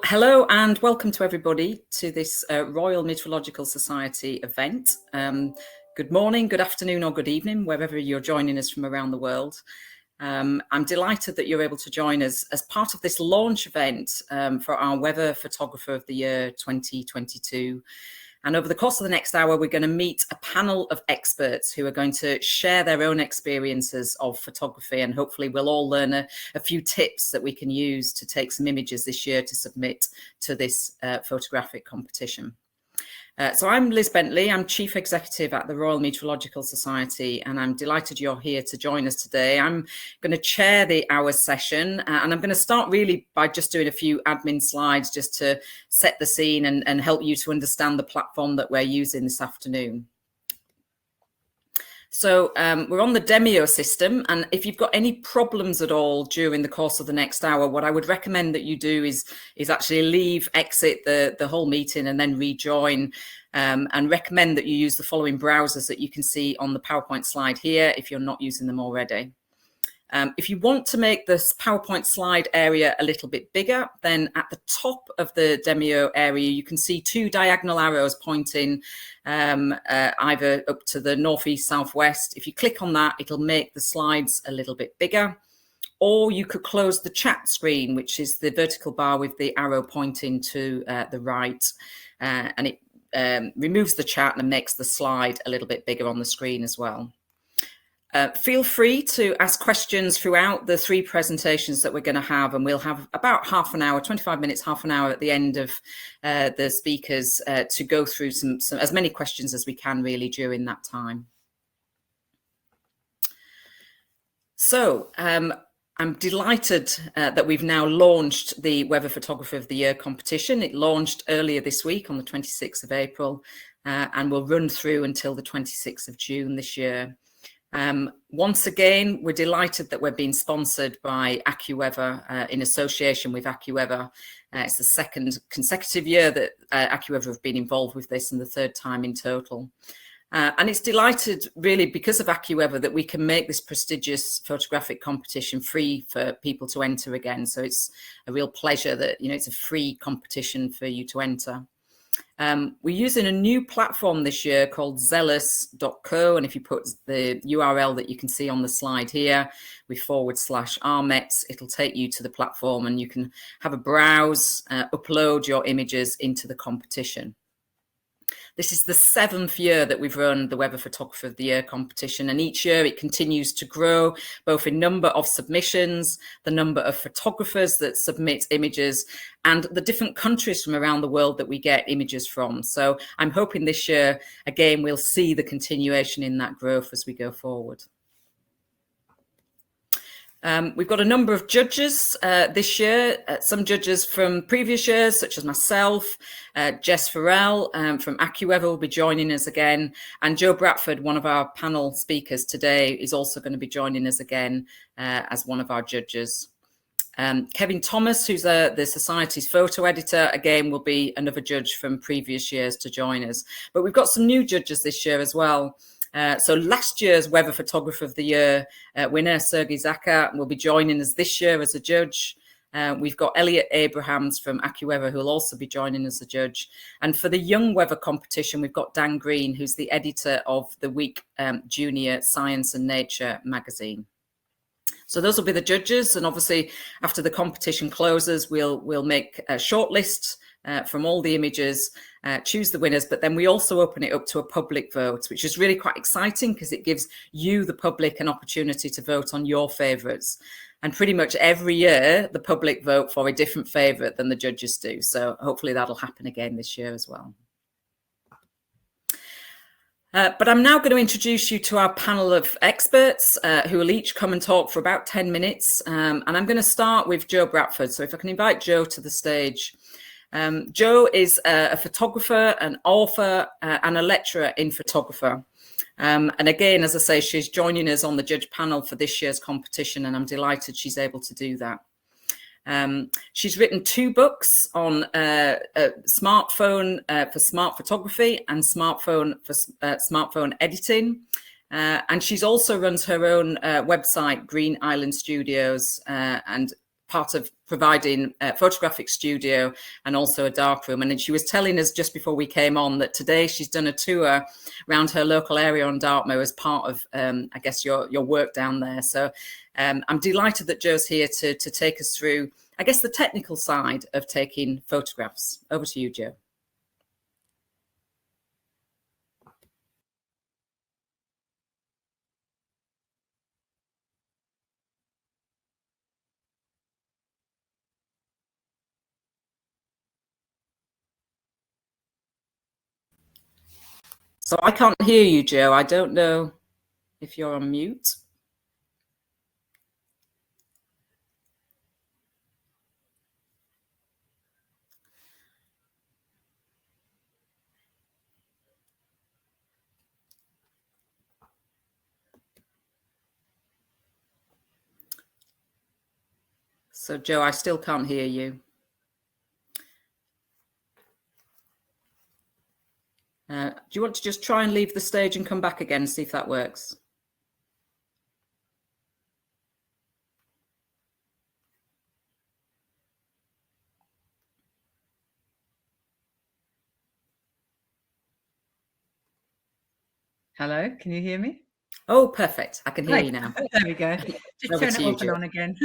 Hello and welcome to everybody to this Royal Meteorological Society event. Good morning, good afternoon or good evening, wherever you're joining us from around the world. I'm delighted that you're able to join us as part of this launch event for our Weather Photographer of the Year 2022. And over the course of the next hour, we're going to meet a panel of experts who are going to share their own experiences of photography. And hopefully we'll all learn a few tips that we can use to take some images this year to submit to this photographic competition. So I'm Liz Bentley, I'm Chief Executive at the Royal Meteorological Society, and I'm delighted you're here to join us today. I'm going to chair the hour's session, and I'm going to start really by just doing a few admin slides just to set the scene and help you to understand the platform that we're using this afternoon. So we're on the Demio system, and if you've got any problems at all during the course of the next hour, what I would recommend that you do is actually exit the whole meeting and then rejoin, and recommend that you use the following browsers that you can see on the PowerPoint slide here if you're not using them already. If you want to make this PowerPoint slide area a little bit bigger, then at the top of the Demio area, you can see two diagonal arrows pointing either up to the northeast, southwest. If you click on that, it'll make the slides a little bit bigger. Or you could close the chat screen, which is the vertical bar with the arrow pointing to the right, and it removes the chat and makes the slide a little bit bigger on the screen as well. Feel free to ask questions throughout the three presentations that we're going to have, and we'll have about half an hour, 25 minutes, half an hour at the end of the speakers to go through some as many questions as we can really during that time. So I'm delighted that we've now launched the Weather Photographer of the Year competition. It launched earlier this week on the 26th of April and will run through until the 26th of June this year. Once again, we're delighted that we're being sponsored by AccuWeather in association with AccuWeather. It's the second consecutive year that AccuWeather have been involved with this, and the third time in total. And it's delighted really because of AccuWeather that we can make this prestigious photographic competition free for people to enter again. So it's a real pleasure that, you know, it's a free competition for you to enter. We're using a new platform this year called zealous.co, and if you put the URL that you can see on the slide here with /RMetS, it'll take you to the platform and you can have a browse, upload your images into the competition. This is the 7th year that we've run the Weather Photographer of the Year competition, and each year it continues to grow, both in number of submissions, the number of photographers that submit images, and the different countries from around the world that we get images from. So I'm hoping this year, again, we'll see the continuation in that growth as we go forward. We've got a number of judges this year, some judges from previous years, such as myself, Jess Farrell from AccuWeather will be joining us again, and Joe Bradford, one of our panel speakers today, is also going to be joining us again as one of our judges. Kevin Thomas, who's the Society's photo editor, again will be another judge from previous years to join us. But we've got some new judges this year as well. So last year's Weather Photographer of the Year winner, Sergei Zakar, will be joining us this year as a judge. We've got Elliot Abrahams from AccuWeather, who will also be joining as a judge. And for the Young Weather competition, we've got Dan Green, who's the editor of the Week Junior Science and Nature magazine. So those will be the judges, and obviously after the competition closes, we'll make a short list from all the images, choose the winners, but then we also open it up to a public vote, which is really quite exciting because it gives you, the public, an opportunity to vote on your favourites. And pretty much every year, the public vote for a different favourite than the judges do. So hopefully that'll happen again this year as well. But I'm now going to introduce you to our panel of experts who will each come and talk for about 10 minutes. And I'm going to start with Joe Bradford. So if I can invite Joe to the stage. Joe is a photographer, an author, and a lecturer in photography. And again, as I say, she's joining us on the judge panel for this year's competition, and I'm delighted she's able to do that. She's written 2 books on smartphone for smart photography and smartphone for smartphone editing. And she's also runs her own website, Green Island Studios, and part of providing a photographic studio and also a darkroom. And she was telling us just before we came on that today she's done a tour around her local area on Dartmoor as part of, I guess, your work down there. So I'm delighted that Jo's here to take us through, I guess, the technical side of taking photographs. Over to you, Jo. So I can't hear you, Jo. I don't know if you're on mute. So, Jo, I still can't hear you. Do you want to just try and leave the stage and come back again and see if that works? Hello, can you hear me? Oh, perfect. I can hear you now. There we go. Just turn it off and on again.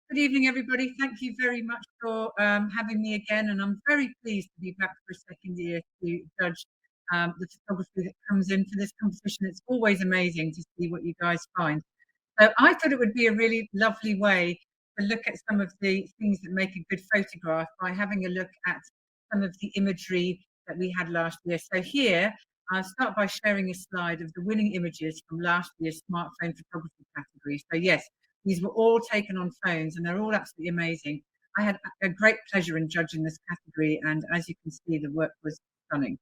Good evening, everybody. Thank you very much for having me again. And I'm very pleased to be back for a second year to judge the photography that comes in for this competition. It's always amazing to see what you guys find. So I thought it would be a really lovely way to look at some of the things that make a good photograph by having a look at some of the imagery that we had last year. So here, I'll start by sharing a slide of the winning images from last year's smartphone photography category. So yes, these were all taken on phones and they're all absolutely amazing. I had a great pleasure in judging this category, and as you can see, the work was stunning.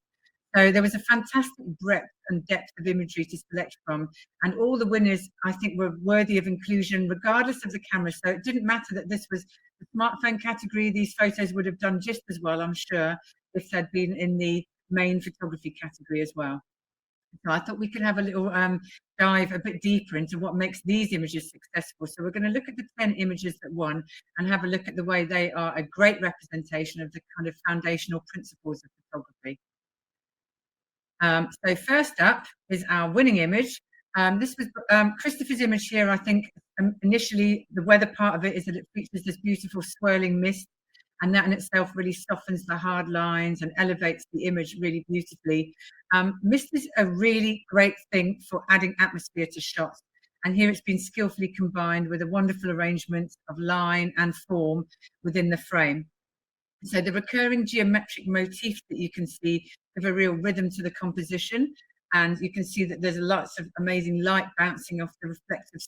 So there was a fantastic breadth and depth of imagery to select from, and all the winners, I think, were worthy of inclusion regardless of the camera. So it didn't matter that this was the smartphone category. These photos would have done just as well, I'm sure, if they'd been in the main photography category as well. So I thought we could have a little dive a bit deeper into what makes these images successful. So we're going to look at the 10 images that won and have a look at the way they are a great representation of the kind of foundational principles of photography. So first up is our winning image. This was Christopher's image here. I think initially the weather part of it is that it features this beautiful swirling mist, and that in itself really softens the hard lines and elevates the image really beautifully. Mist is a really great thing for adding atmosphere to shots. And here it's been skillfully combined with a wonderful arrangement of line and form within the frame. So the recurring geometric motifs that you can see give a real rhythm to the composition. And you can see that there's lots of amazing light bouncing off the reflective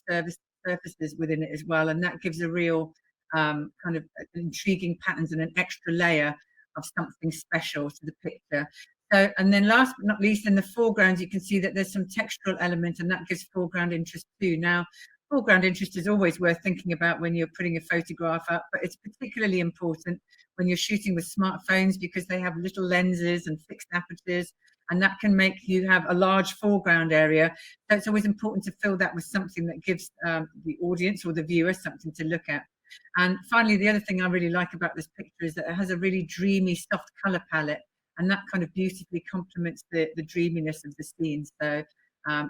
surfaces within it as well. And that gives a real kind of intriguing patterns and an extra layer of something special to the picture. So, and then last but not least, in the foreground, you can see that there's some textural element, and that gives foreground interest too. Now, foreground interest is always worth thinking about when you're putting a photograph up, but it's particularly important when you're shooting with smartphones because they have little lenses and fixed apertures, and that can make you have a large foreground area. So it's always important to fill that with something that gives the audience or the viewer something to look at. And finally, the other thing I really like about this picture is that it has a really dreamy, soft color palette, and that kind of beautifully complements the dreaminess of the scene. So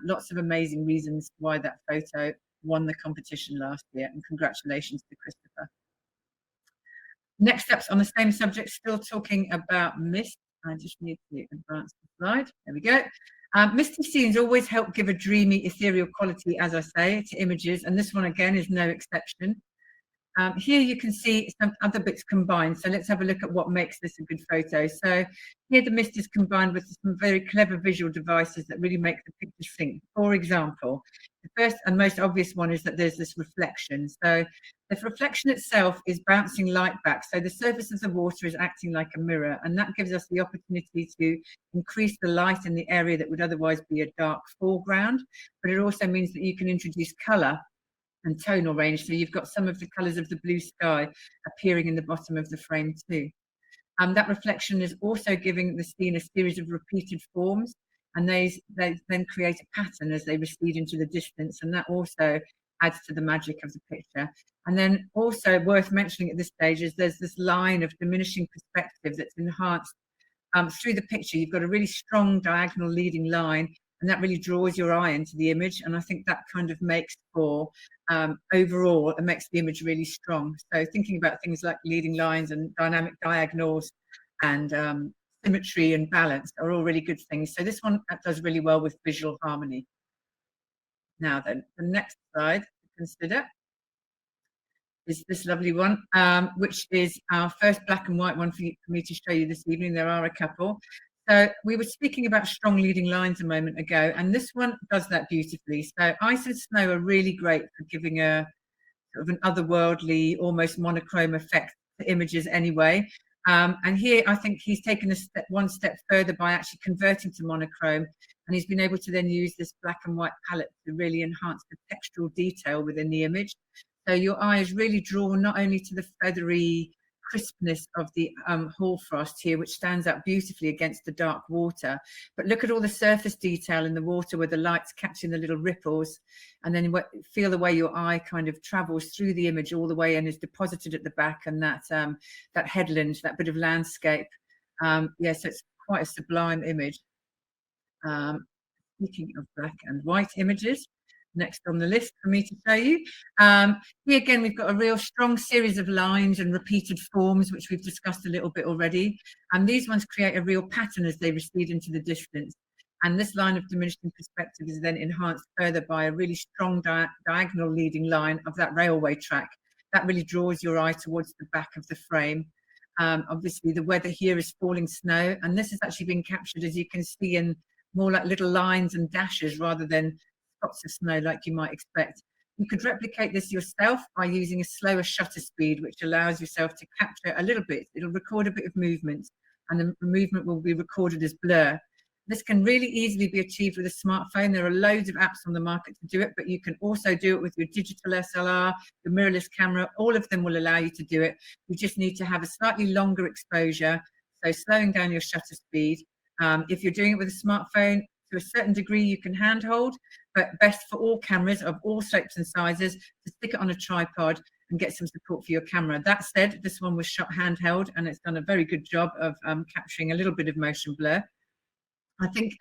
lots of amazing reasons why that photo won the competition last year, and congratulations to Christopher. Next up's on the same subject, still talking about mist. I just need to advance the slide. There we go. Misty scenes always help give a dreamy, ethereal quality, as I say, to images, and this one again is no exception. Here you can see some other bits combined. So let's have a look at what makes this a good photo. So here the mist is combined with some very clever visual devices that really make the picture sing. For example, the first and most obvious one is that there's this reflection. So the reflection itself is bouncing light back. So the surface of the water is acting like a mirror, and that gives us the opportunity to increase the light in the area that would otherwise be a dark foreground. But it also means that you can introduce color and tonal range. So you've got some of the colors of the blue sky appearing in the bottom of the frame too. That reflection is also giving the scene a series of repeated forms, and they then create a pattern as they recede into the distance, and that also adds to the magic of the picture. And then also worth mentioning at this stage is there's this line of diminishing perspective that's enhanced through the picture. You've got a really strong diagonal leading line, and that really draws your eye into the image. And I think that kind of makes for overall, it makes the image really strong. So thinking about things like leading lines and dynamic diagonals and symmetry and balance are all really good things. So this one does really well with visual harmony. Now then, the next slide to consider is this lovely one, which is our first black and white one for me to show you this evening. There are a couple. So we were speaking about strong leading lines a moment ago, and this one does that beautifully. So ice and snow are really great for giving a sort of an otherworldly, almost monochrome effect to images anyway. And here I think he's taken one step further by actually converting to monochrome, and he's been able to then use this black and white palette to really enhance the textural detail within the image. So your eye is really drawn not only to the feathery crispness of the hoarfrost here, which stands out beautifully against the dark water, but look at all the surface detail in the water where the light's catching the little ripples, and then feel the way your eye kind of travels through the image all the way and is deposited at the back, and that headland, that bit of landscape. Yes, it's quite a sublime image. Speaking of black and white images, next on the list for me to show you. Here again, we've got a real strong series of lines and repeated forms, which we've discussed a little bit already. And these ones create a real pattern as they recede into the distance. And this line of diminishing perspective is then enhanced further by a really strong diagonal leading line of that railway track. That really draws your eye towards the back of the frame. Obviously, the weather here is falling snow, and this has actually been captured, as you can see, in more like little lines and dashes rather than spots of snow like you might expect. You could replicate this yourself by using a slower shutter speed, which allows yourself to capture a little bit. It'll record a bit of movement, and the movement will be recorded as blur. This can really easily be achieved with a smartphone. There are loads of apps on the market to do it, but you can also do it with your digital SLR, your mirrorless camera. All of them will allow you to do it. You just need to have a slightly longer exposure, so slowing down your shutter speed. If you're doing it with a smartphone, to a certain degree you can handhold, but best for all cameras of all shapes and sizes to stick it on a tripod and get some support for your camera. That said, this one was shot handheld, and it's done a very good job of capturing a little bit of motion blur. I think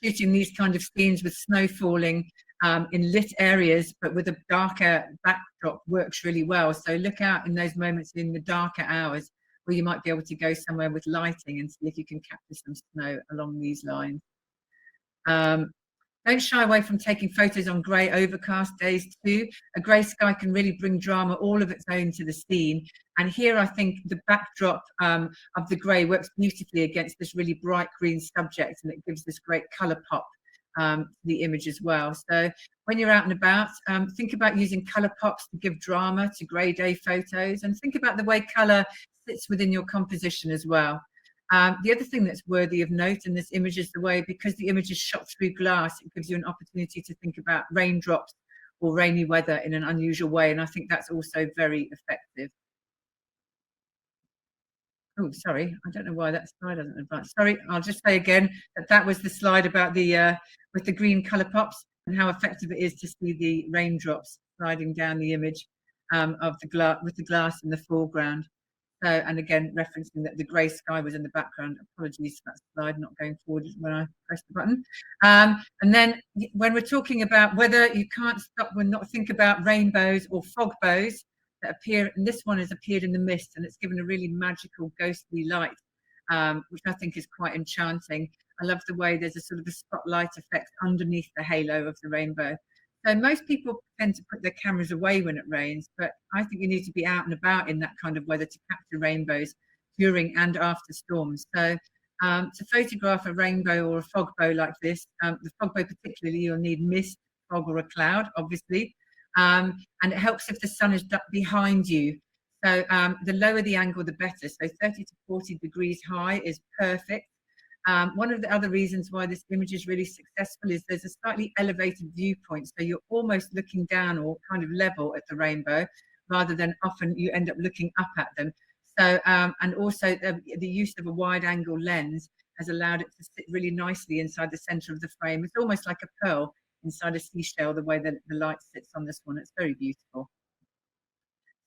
shooting these kind of scenes with snow falling in lit areas, but with a darker backdrop, works really well. So look out in those moments in the darker hours where you might be able to go somewhere with lighting and see if you can capture some snow along these lines. Don't shy away from taking photos on grey overcast days too. A grey sky can really bring drama all of its own to the scene. And here I think the backdrop of the grey works beautifully against this really bright green subject, and it gives this great colour pop to the image as well. So when you're out and about, think about using colour pops to give drama to grey day photos, and think about the way colour sits within your composition as well. The other thing that's worthy of note in this image is the way, because the image is shot through glass, it gives you an opportunity to think about raindrops or rainy weather in an unusual way, and I think that's also very effective. Oh, sorry, I don't know why that slide doesn't advance. Sorry, I'll just say again that that was the slide about the with the green colour pops and how effective it is to see the raindrops sliding down the image of the glass, with the glass in the foreground. So, and again, referencing that the grey sky was in the background. Apologies for that slide not going forward when I pressed the button. And then when we're talking about weather, you can't stop and not think about rainbows or fog bows that appear. And this one has appeared in the mist, and it's given a really magical, ghostly light, which I think is quite enchanting. I love the way there's a sort of a spotlight effect underneath the halo of the rainbow. So most people tend to put their cameras away when it rains, but I think you need to be out and about in that kind of weather to capture rainbows during and after storms. So to photograph a rainbow or a fog bow like this, the fog bow particularly, you'll need mist, fog or a cloud, obviously. And it helps if the sun is behind you. So the lower the angle, the better. So 30 to 40 degrees high is perfect. One of the other reasons why this image is really successful is there's a slightly elevated viewpoint, so you're almost looking down or kind of level at the rainbow, rather than often you end up looking up at them. So and also the use of a wide angle lens has allowed it to sit really nicely inside the center of the frame. It's almost like a pearl inside a seashell, the way that the light sits on this one. It's very beautiful.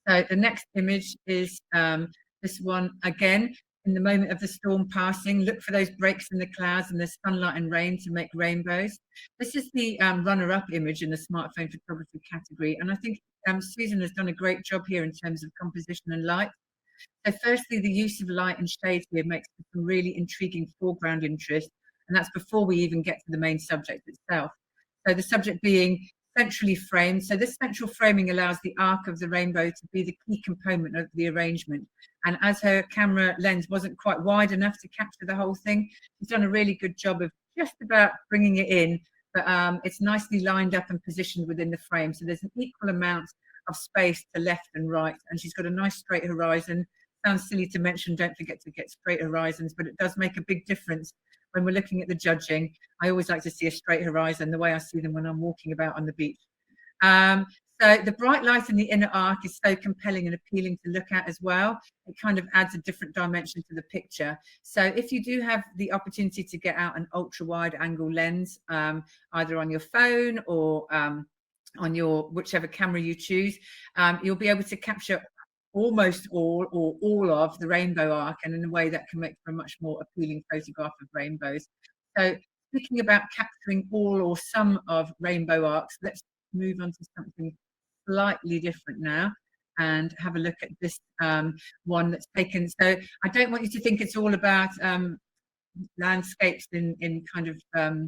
So the next image is this one again. In the moment of the storm passing, look for those breaks in the clouds and the sunlight and rain to make rainbows. This is the runner-up image in the smartphone photography category. And I think Susan has done a great job here in terms of composition and light. So firstly, the use of light and shade here makes some really intriguing foreground interest. And that's before we even get to the main subject itself. So the subject being centrally framed. So this central framing allows the arc of the rainbow to be the key component of the arrangement. And as her camera lens wasn't quite wide enough to capture the whole thing, she's done a really good job of just about bringing it in, but it's nicely lined up and positioned within the frame. So there's an equal amount of space to left and right, and she's got a nice straight horizon. Sounds silly to mention, don't forget to get straight horizons, but it does make a big difference when we're looking at the judging. I always like to see a straight horizon, the way I see them when I'm walking about on the beach. So the bright light in the inner arc is so compelling and appealing to look at as well. It kind of adds a different dimension to the picture. So if you do have the opportunity to get out an ultra wide angle lens, either on your phone or on your whichever camera you choose, you'll be able to capture almost all or all of the rainbow arc, and in a way that can make for a much more appealing photograph of rainbows. So speaking about capturing all or some of rainbow arcs, let's move on to something slightly different now and have a look at this one that's taken. So I don't want you to think it's all about landscapes in kind of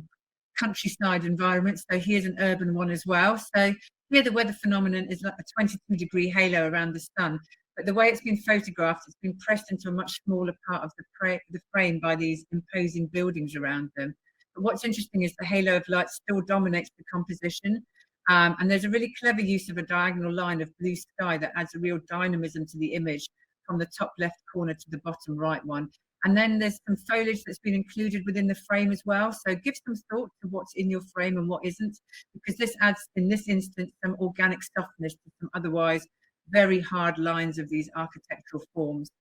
countryside environments. So here's an urban one as well. So here the weather phenomenon is like a 22-degree halo around the sun, but the way it's been photographed, it's been pressed into a much smaller part of the frame by these imposing buildings around them. But what's interesting is the halo of light still dominates the composition. And there's a really clever use of a diagonal line of blue sky that adds a real dynamism to the image from the top left corner to the bottom right one. And then there's some foliage that's been included within the frame as well. So give some thought to what's in your frame and what isn't, because this adds, in this instance, some organic softness to some otherwise very hard lines of these architectural forms.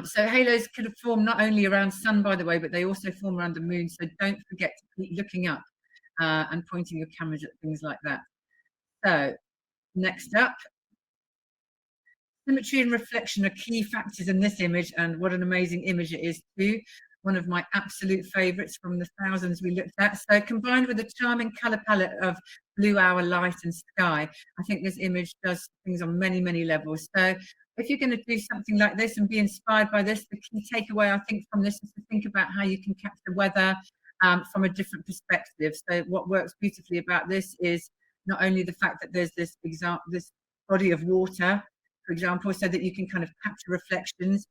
So halos could form not only around sun, by the way, but they also form around the moon. So don't forget to keep looking up and pointing your cameras at things like that. So next up, symmetry and reflection are key factors in this image, and what an amazing image it is too. One of my absolute favorites from the thousands we looked at. So combined with a charming color palette of blue hour light and sky, I think this image does things on many, many levels. So if you're going to do something like this and be inspired by this, the key takeaway I think from this is to think about how you can capture weather from a different perspective. So what works beautifully about this is not only the fact that there's this body of water, for example, so that you can kind of capture reflections,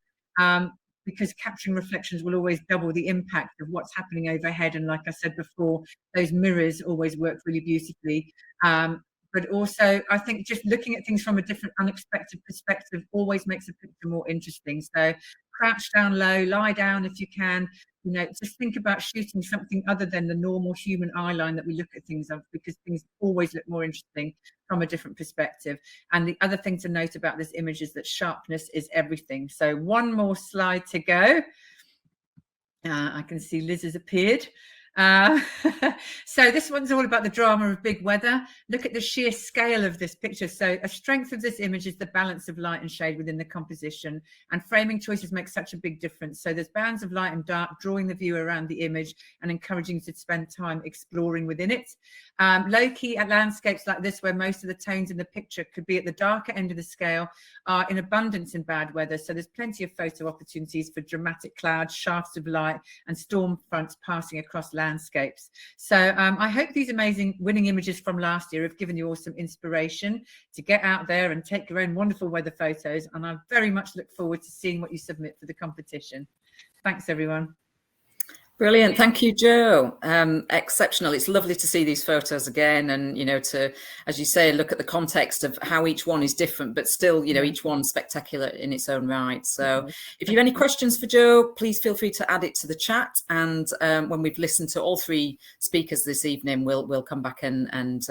because capturing reflections will always double the impact of what's happening overhead. And like I said before, those mirrors always work really beautifully. But also, I think just looking at things from a different, unexpected perspective always makes a picture more interesting. So crouch down low, lie down if you can, you know, just think about shooting something other than the normal human eye line that we look at things of, because things always look more interesting from a different perspective. And the other thing to note about this image is that sharpness is everything. So one more slide to go. I can see Liz has appeared. So this one's all about the drama of big weather. Look at the sheer scale of this picture. So a strength of this image is the balance of light and shade within the composition, and framing choices make such a big difference. So there's bands of light and dark drawing the viewer around the image and encouraging you to spend time exploring within it. Low key at landscapes like this, where most of the tones in the picture could be at the darker end of the scale, are in abundance in bad weather. So there's plenty of photo opportunities for dramatic clouds, shafts of light, and storm fronts passing across landscapes. So I hope these amazing winning images from last year have given you all some inspiration to get out there and take your own wonderful weather photos. And I very much look forward to seeing what you submit for the competition. Thanks, everyone. Brilliant. Thank you, Jo. Exceptional. It's lovely to see these photos again, and, you know, to, as you say, look at the context of how each one is different, but still, you know, each one spectacular in its own right. So if you have any questions for Jo, please feel free to add it to the chat. And when we've listened to all three speakers this evening, we'll come back and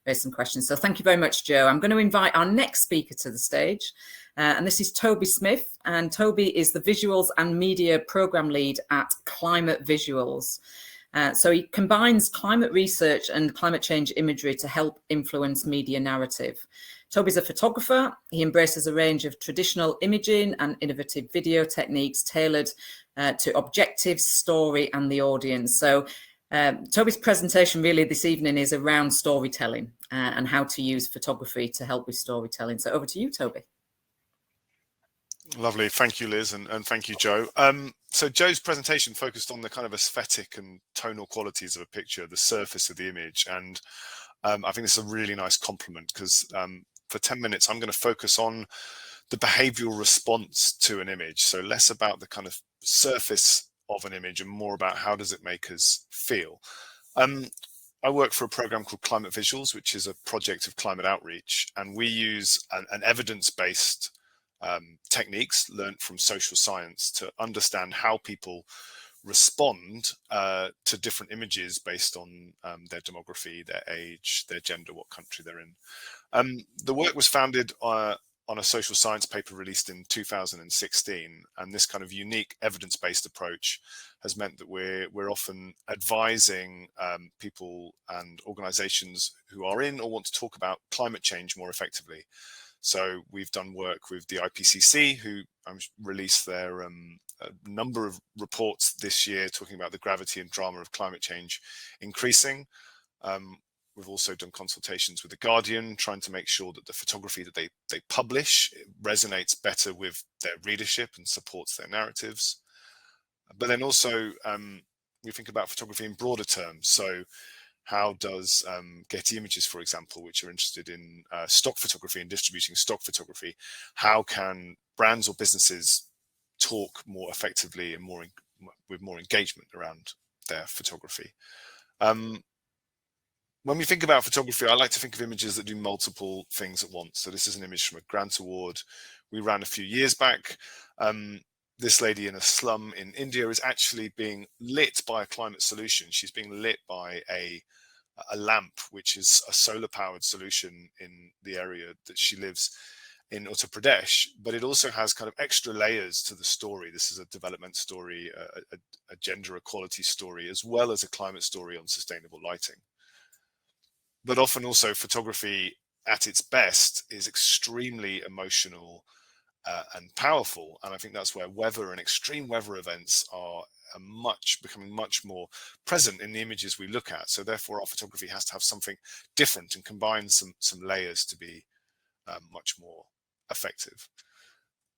raise some questions. So thank you very much, Jo. I'm going to invite our next speaker to the stage. And this is Toby Smith, and Toby is the Visuals and Media Program Lead at Climate Visuals. So he combines climate research and climate change imagery to help influence media narrative. Toby's a photographer. He embraces a range of traditional imaging and innovative video techniques tailored to objectives, story, and the audience. So Toby's presentation really this evening is around storytelling and how to use photography to help with storytelling. So over to you, Toby. Lovely. Thank you, Liz, and thank you, Joe. So Joe's presentation focused on the kind of aesthetic and tonal qualities of a picture, the surface of the image. And I think this is a really nice compliment because for 10 minutes, I'm going to focus on the behavioral response to an image. So less about the kind of surface of an image and more about how does it make us feel. I work for a program called Climate Visuals, which is a project of climate outreach. And we use an evidence-based techniques learned from social science to understand how people respond to different images based on their demography, their age, their gender, what country they're in. The work was founded on a social science paper released in 2016, and this kind of unique evidence-based approach has meant that we're often advising people and organizations who are in or want to talk about climate change more effectively. So we've done work with the IPCC, who released their a number of reports this year talking about the gravity and drama of climate change increasing. We've also done consultations with The Guardian, trying to make sure that the photography that they publish resonates better with their readership and supports their narratives. But then also we think about photography in broader terms. So how does Getty Images, for example, which are interested in stock photography and distributing stock photography, how can brands or businesses talk more effectively and with more engagement around their photography? When we think about photography, I like to think of images that do multiple things at once. So this is an image from a grant award we ran a few years back. This lady in a slum in India is actually being lit by a climate solution. She's being lit by a lamp, which is a solar powered solution in the area that she lives in Uttar Pradesh, but it also has kind of extra layers to the story. This is a development story, a gender equality story, as well as a climate story on sustainable lighting. But often also photography at its best is extremely emotional and powerful. And I think that's where weather and extreme weather events are becoming much more present in the images we look at. So therefore our photography has to have something different and combine some layers to be much more effective.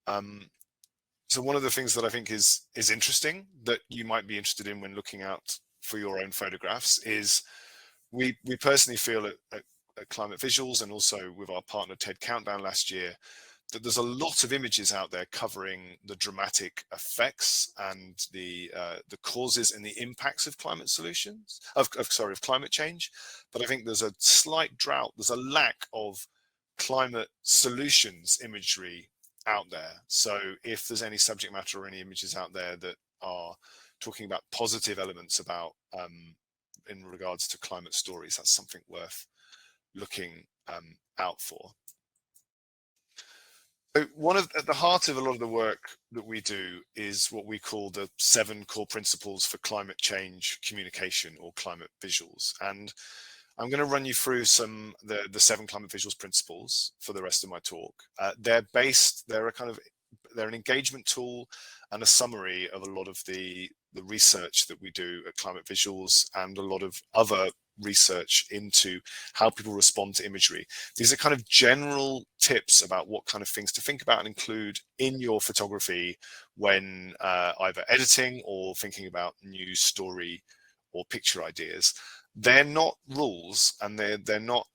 So one of the things that I think is interesting that you might be interested in when looking out for your own photographs is we personally feel at Climate Visuals, and also with our partner TED Countdown last year, that there's a lot of images out there covering the dramatic effects and the causes and the impacts of climate solutions, of climate change. But I think there's a slight drought, there's a lack of climate solutions imagery out there. So if there's any subject matter or any images out there that are talking about positive elements about in regards to climate stories, that's something worth looking out for. So at the heart of a lot of the work that we do is what we call the 7 core principles for climate change communication, or climate visuals. And I'm going to run you through the 7 climate visuals principles for the rest of my talk. They're an engagement tool and a summary of a lot of the research that we do at Climate Visuals and a lot of other research into how people respond to imagery. These are kind of general tips about what kind of things to think about and include in your photography when either editing or thinking about new story or picture ideas. They're not rules, and they're not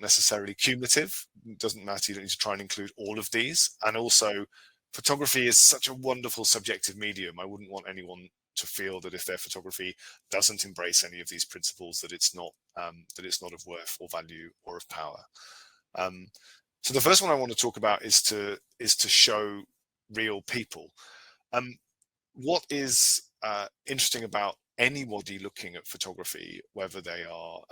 necessarily cumulative. It doesn't matter, you don't need to try and include all of these. And also, photography is such a wonderful subjective medium. I wouldn't want anyone to feel that if their photography doesn't embrace any of these principles, that it's not of worth or value or of power. So the first one I want to talk about is to show real people. What is interesting about anybody looking at photography, whether they are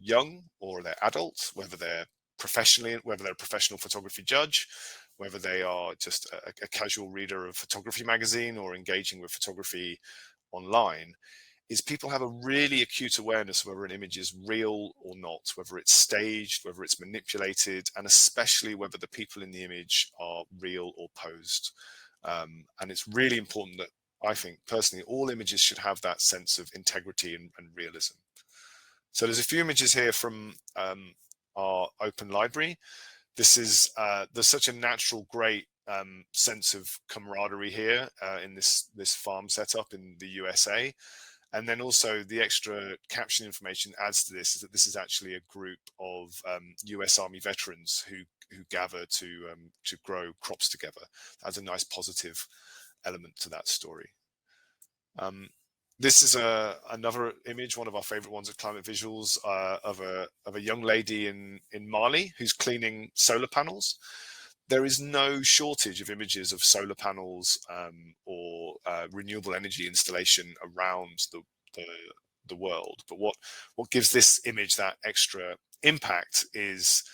young or they're adults, whether they're a professional photography judge, whether they are just a casual reader of photography magazine or engaging with photography online, is people have a really acute awareness of whether an image is real or not, whether it's staged, whether it's manipulated, and especially whether the people in the image are real or posed. And it's really important that, I think personally, all images should have that sense of integrity and realism. So there's a few images here from our open library. This is, there's such a natural, great sense of camaraderie here in this farm setup in the USA. And then also the extra caption information adds to this, is that this is actually a group of US Army veterans who gather to grow crops together. That's a nice positive element to that story. This is another image, one of our favorite ones at Climate Visuals, of a young lady in Mali who's cleaning solar panels. There is no shortage of images of solar panels or renewable energy installation around the world. But what gives this image that extra impact is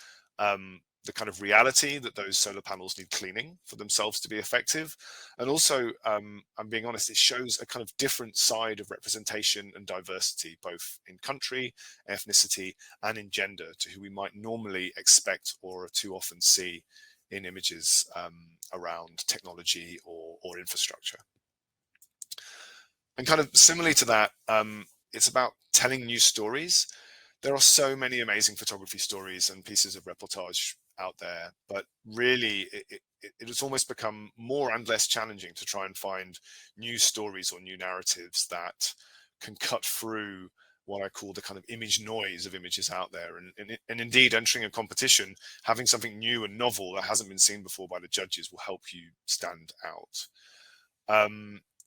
the kind of reality that those solar panels need cleaning for themselves to be effective. And also, I'm being honest, it shows a kind of different side of representation and diversity, both in country, ethnicity, and in gender, to who we might normally expect or too often see in images around technology or infrastructure. And kind of similarly to that, it's about telling new stories. There are so many amazing photography stories and pieces of reportage out there, but really it has almost become more and less challenging to try and find new stories or new narratives that can cut through what I call the kind of image noise of images out there. And indeed, entering a competition, having something new and novel that hasn't been seen before by the judges will help you stand out.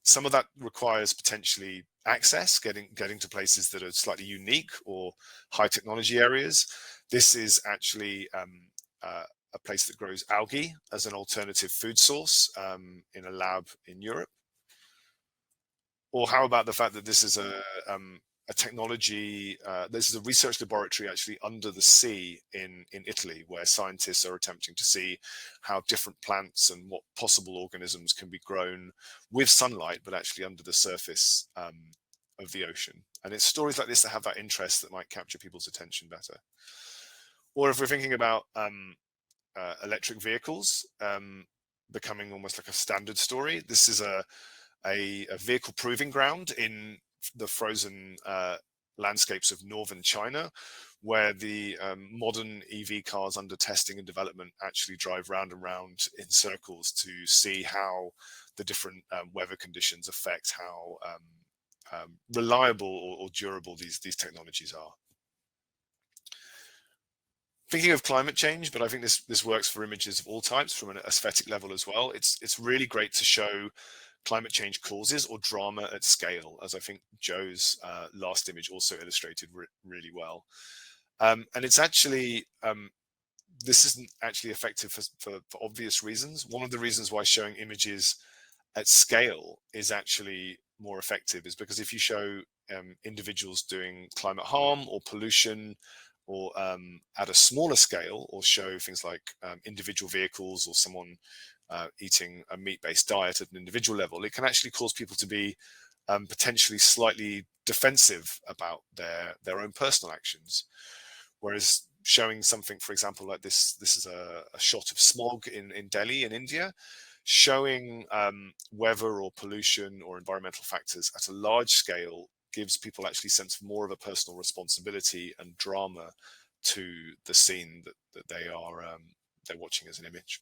Some of that requires potentially access, getting to places that are slightly unique or high technology areas. This is actually a place that grows algae as an alternative food source in a lab in Europe. Or how about the fact that this is a technology, this is a research laboratory actually under the sea in Italy, where scientists are attempting to see how different plants and what possible organisms can be grown with sunlight, but actually under the surface of the ocean. And it's stories like this that have that interest that might capture people's attention better. Or if we're thinking about electric vehicles becoming almost like a standard story, this is a vehicle proving ground in the frozen landscapes of northern China, where the modern EV cars under testing and development actually drive round and round in circles to see how the different weather conditions affect how reliable or durable these technologies are. Thinking of climate change, but I think this works for images of all types from an aesthetic level as well. It's really great to show climate change causes or drama at scale, as I think Joe's last image also illustrated really well. And it's actually, this isn't actually effective for obvious reasons. One of the reasons why showing images at scale is actually more effective is because if you show individuals doing climate harm or pollution, or at a smaller scale, or show things like individual vehicles or someone eating a meat-based diet at an individual level, it can actually cause people to be potentially slightly defensive about their own personal actions. Whereas showing something, for example, like this is a shot of smog in Delhi in India, showing weather or pollution or environmental factors at a large scale gives people actually sense of more of a personal responsibility and drama to the scene that they're watching as an image.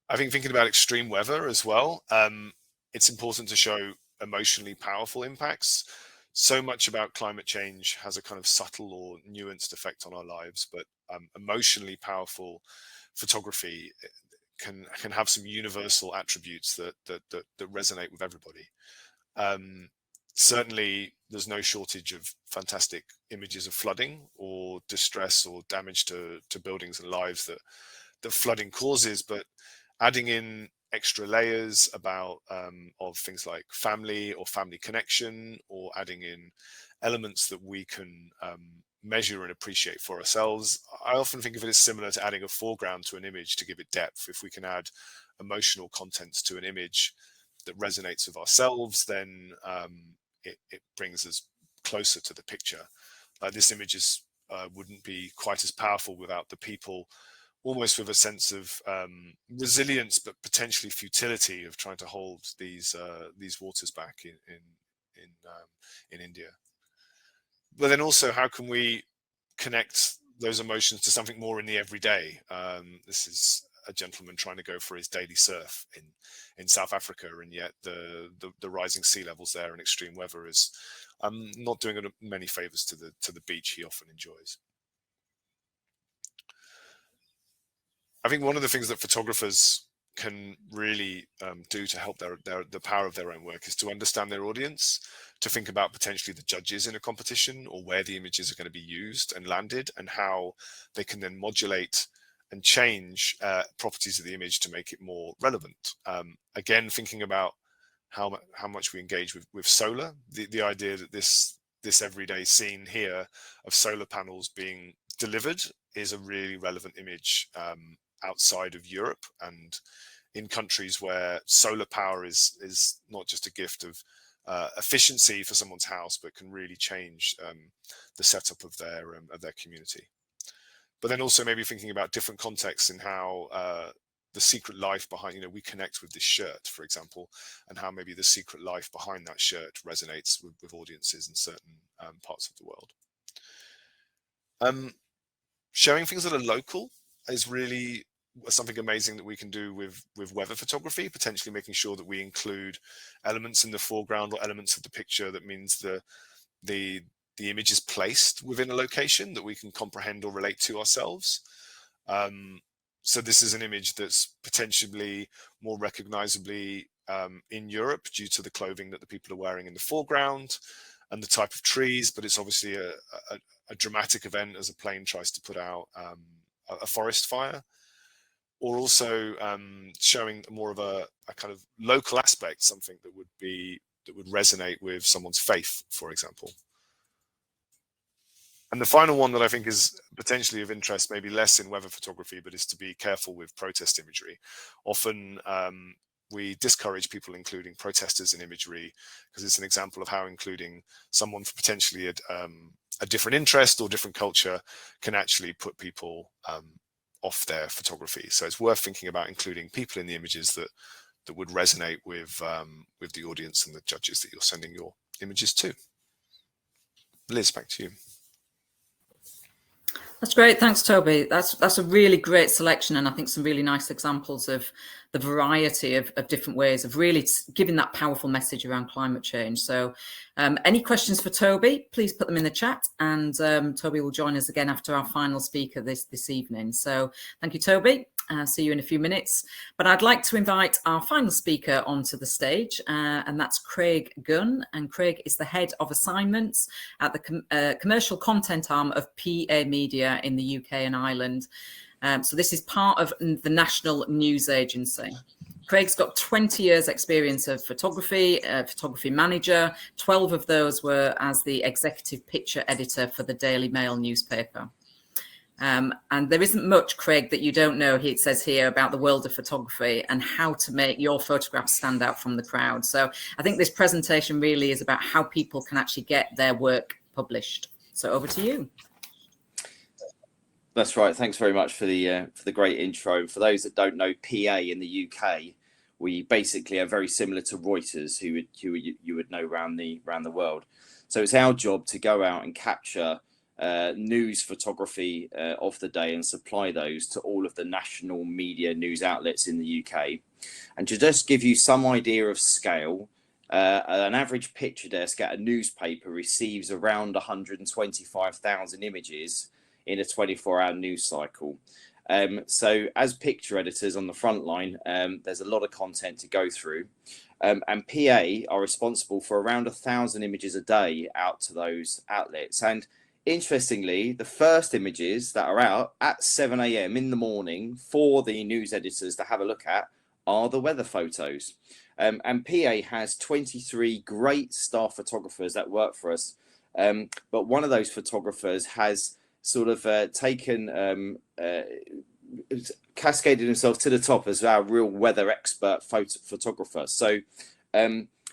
I think thinking about extreme weather as well, it's important to show emotionally powerful impacts. So much about climate change has a kind of subtle or nuanced effect on our lives, but emotionally powerful photography can have some universal attributes that resonate with everybody. Certainly, there's no shortage of fantastic images of flooding or distress or damage to buildings and lives that flooding causes, but adding in extra layers about of things like family or family connection, or adding in elements that we can measure and appreciate for ourselves. I often think of it as similar to adding a foreground to an image to give it depth. If we can add emotional contents to an image that resonates with ourselves, then it brings us closer to the picture. Like this image is wouldn't be quite as powerful without the people, almost with a sense of resilience, but potentially futility of trying to hold these waters back in India. But then also, how can we connect those emotions to something more in the everyday? This is a gentleman trying to go for his daily surf in South Africa, and yet the rising sea levels there and extreme weather is not doing many favors to the beach he often enjoys. I think one of the things that photographers can really do to help the power of their own work is to understand their audience, to think about potentially the judges in a competition, or where the images are going to be used and landed, and how they can then modulate and change properties of the image to make it more relevant. Again, thinking about how much we engage with solar, the idea that this everyday scene here of solar panels being delivered is a really relevant image outside of Europe, and in countries where solar power is not just a gift of efficiency for someone's house, but can really change the setup of their community. But then also maybe thinking about different contexts in how the secret life behind, we connect with this shirt, for example, and how maybe the secret life behind that shirt resonates with audiences in certain parts of the world. Showing things that are local is really something amazing that we can do with weather photography, potentially making sure that we include elements in the foreground or elements of the picture that means the image is placed within a location that we can comprehend or relate to ourselves. So this is an image that's potentially more recognizably in Europe due to the clothing that the people are wearing in the foreground and the type of trees, but it's obviously a dramatic event as a plane tries to put out a forest fire. Or also showing more of a kind of local aspect, something that would resonate with someone's faith, for example. And the final one that I think is potentially of interest, maybe less in weather photography, but is to be careful with protest imagery. Often we discourage people including protesters in imagery because it's an example of how including someone for potentially a different interest or different culture can actually put people off their photography. So it's worth thinking about including people in the images that would resonate with the audience and the judges that you're sending your images to. Liz, back to you. That's great. Thanks, Toby. That's a really great selection, and I think some really nice examples of the variety of different ways of really giving that powerful message around climate change. So any questions for Toby, please put them in the chat, and Toby will join us again after our final speaker this evening. So thank you, Toby. See you in a few minutes. But I'd like to invite our final speaker onto the stage, and that's Craig Gunn. And Craig is the head of assignments at the commercial content arm of PA Media in the UK and Ireland. So this is part of the National News Agency. Craig's got 20 years experience of photography, photography manager. 12 of those were as the executive picture editor for the Daily Mail newspaper. And there isn't much, Craig, that you don't know, it says here, about the world of photography and how to make your photographs stand out from the crowd. So I think this presentation really is about how people can actually get their work published. So over to you. That's right. Thanks very much for the great intro. For those that don't know, PA in the UK, we basically are very similar to Reuters, who you would know around the world. So it's our job to go out and capture news photography of the day and supply those to all of the national media news outlets in the UK. And to just give you some idea of scale, an average picture desk at a newspaper receives around 125,000 images in a 24-hour news cycle. So as picture editors on the front line, there's a lot of content to go through. And PA are responsible for around 1,000 images a day out to those outlets. And interestingly, the first images that are out at 7 a.m. in the morning for the news editors to have a look at are the weather photos. And PA has 23 great staff photographers that work for us. But one of those photographers has sort of cascaded himself to the top as our real weather expert photographer. So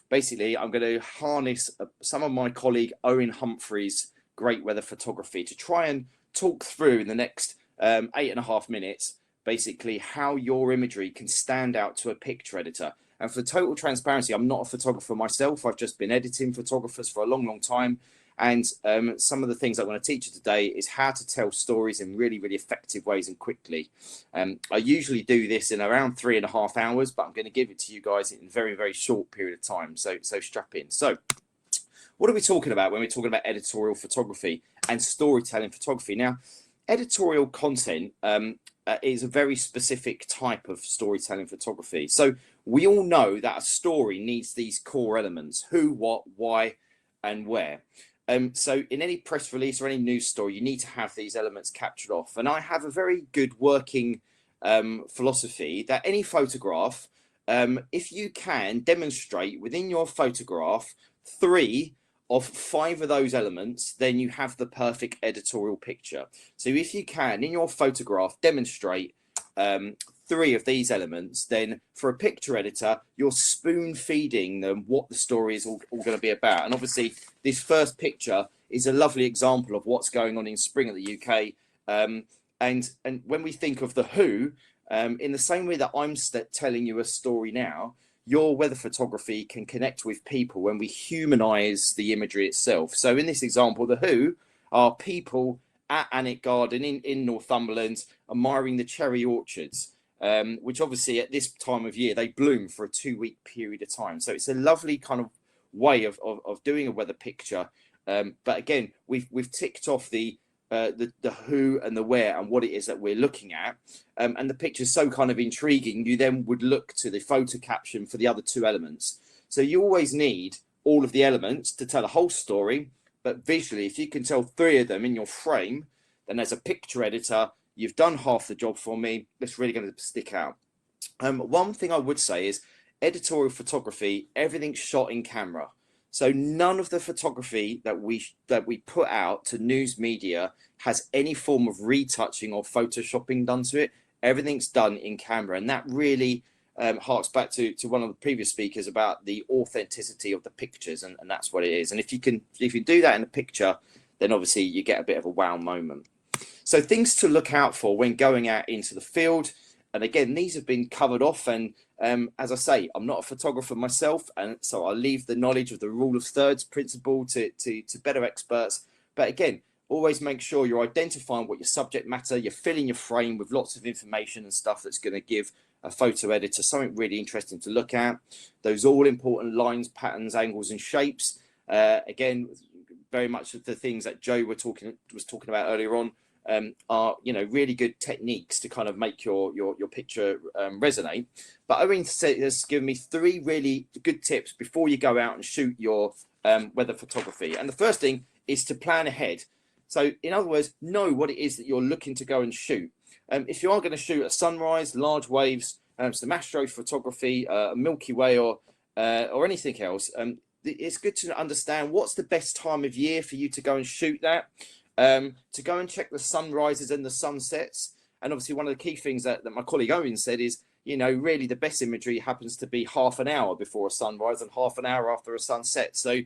Basically, I'm going to harness some of my colleague Owen Humphrey's great weather photography to try and talk through in the next 8.5 minutes, basically how your imagery can stand out to a picture editor. And for total transparency, I'm not a photographer myself. I've just been editing photographers for a long, long time. And some of the things I want to teach you today is how to tell stories in really, really effective ways and quickly. I usually do this in around 3.5 hours, but I'm going to give it to you guys in a very, very short period of time. So strap in. So what are we talking about when we're talking about editorial photography and storytelling photography? Now, editorial content is a very specific type of storytelling photography. So we all know that a story needs these core elements: who, what, why, and where. So in any press release or any news story, you need to have these elements captured off. And I have a very good working philosophy that any photograph, if you can demonstrate within your photograph 3 of 5 of those elements, then you have the perfect editorial picture. So if you can, in your photograph, demonstrate 3 of these elements, then for a picture editor, you're spoon feeding them what the story is all going to be about. And obviously, this first picture is a lovely example of what's going on in spring at the UK. And when we think of the Who, in the same way that I'm telling you a story now, your weather photography can connect with people when we humanize the imagery itself. So in this example, the Who are people at Annick Garden in Northumberland admiring the cherry orchards, which obviously at this time of year, they bloom for a 2-week period of time. So it's a lovely kind of way of doing a weather picture. But again, we've ticked off the who and the where and what it is that we're looking at, and the picture's so kind of intriguing, you then would look to the photo caption for the other 2 elements. So you always need all of the elements to tell a whole story, but visually, if you can tell 3 of them in your frame, then as a picture editor, you've done half the job for me. It's really going to stick out. One thing I would say is editorial photography, everything's shot in camera. So none of the photography that we put out to news media has any form of retouching or photoshopping done to it. Everything's done in camera, and that really harks back to one of the previous speakers about the authenticity of the pictures, and that's what it is. And if you do that in a picture, then obviously you get a bit of a wow moment. So things to look out for when going out into the field. And again, these have been covered off. And as I say, I'm not a photographer myself, and so I'll leave the knowledge of the rule of thirds principle to better experts. But again, always make sure you're identifying what your subject matter, you're filling your frame with lots of information and stuff that's going to give a photo editor something really interesting to look at. Those all important lines, patterns, angles, and shapes. Again, very much of the things that Joe was talking about earlier on. Are really good techniques to kind of make your picture resonate. But Owen has given me 3 really good tips before you go out and shoot your weather photography. And the first thing is to plan ahead. So in other words, know what it is that you're looking to go and shoot. If you are going to shoot a sunrise, large waves, some astro photography, a Milky Way, or anything else, it's good to understand what's the best time of year for you to go and shoot that. To go and check the sunrises and the sunsets. And obviously one of the key things that my colleague Owen said is, really the best imagery happens to be half an hour before a sunrise and half an hour after a sunset. So,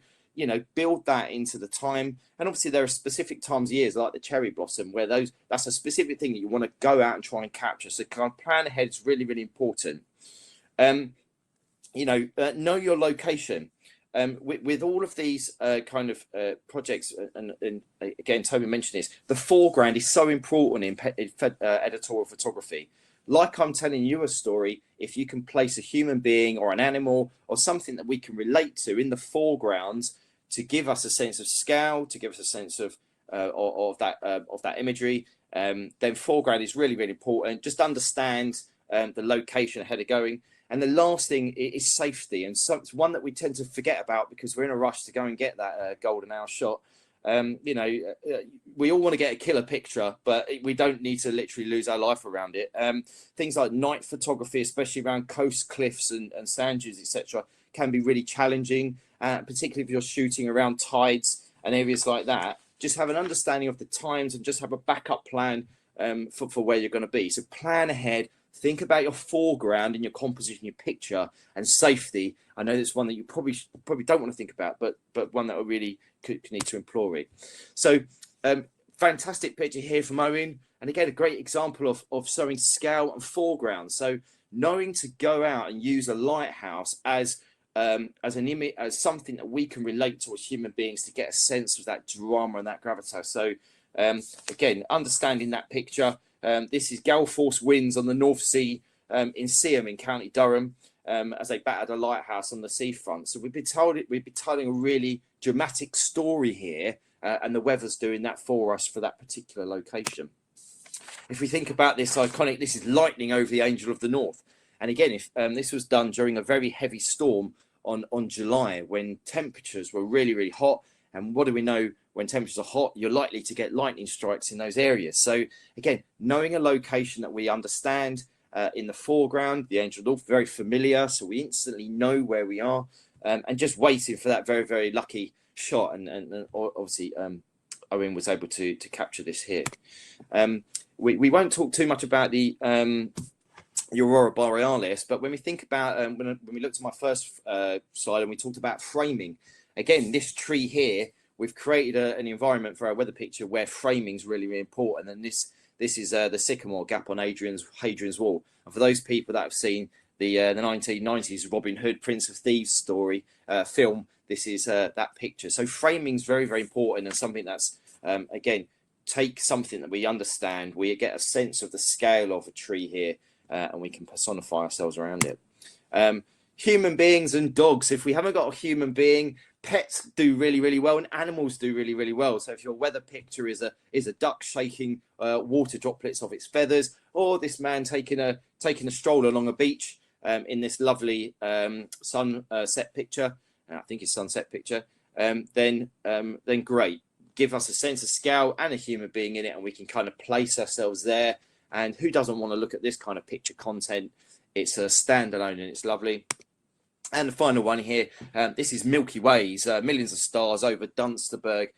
build that into the time. And obviously there are specific times of years like the cherry blossom where that's a specific thing that you want to go out and try and capture. So kind of plan ahead is really, really important. Know your location. With all of these kind of projects, and again, Toby mentioned this, the foreground is so important in editorial photography. Like I'm telling you a story, if you can place a human being or an animal or something that we can relate to in the foreground to give us a sense of scale, to give us a sense of that imagery, then foreground is really, really important. Just understand the location ahead of going. And the last thing is safety, and so it's one that we tend to forget about because we're in a rush to go and get that golden hour shot. We all want to get a killer picture, but we don't need to literally lose our life around it. Things like night photography, especially around coast cliffs and sand dunes, etc., can be really challenging, particularly if you're shooting around tides and areas like that. Just have an understanding of the times and just have a backup plan for where you're going to be. So plan ahead, think about your foreground and your composition, your picture, and safety. I know that's one that you probably don't want to think about, but one that I really could need to implore it. So fantastic picture here from Owen, and again a great example of showing scale and foreground. So knowing to go out and use a lighthouse as an image, as something that we can relate to as human beings, to get a sense of that drama and that gravitas. So again, understanding that picture. This is gale force winds on the North Sea in Seaham in County Durham, as they battered a lighthouse on the seafront. So we've been telling a really dramatic story here, and the weather's doing that for us for that particular location. If we think about this iconic, this is lightning over the Angel of the North. And again, if this was done during a very heavy storm on July, when temperatures were really, really hot. And what do we know? When temperatures are hot, you're likely to get lightning strikes in those areas. So again, knowing a location that we understand in the foreground, the Angel of the North, very familiar, so we instantly know where we are, and just waiting for that very, very lucky shot. And obviously, Owen was able to capture this here. We won't talk too much about the Aurora Borealis, but when we think about when we looked at my first slide and we talked about framing, again, this tree here, we've created an environment for our weather picture where framing is really, really important. And this is the sycamore gap on Hadrian's Wall. And for those people that have seen the 1990s Robin Hood, Prince of Thieves story film, this is that picture. So framing is very, very important, and something that's again, take something that we understand, we get a sense of the scale of a tree here, and we can personify ourselves around it. Human beings and dogs. If we haven't got a human being, pets do really, really well, and animals do really, really well. So if your weather picture is a duck shaking water droplets off its feathers, or this man taking a stroll along a beach in this lovely sunset picture, I think it's sunset picture, then great. Give us a sense of scale and a human being in it, and we can kind of place ourselves there. And who doesn't want to look at this kind of picture content? It's a standalone and it's lovely. And the final one here, this is Milky Ways, millions of stars over Dunsterberg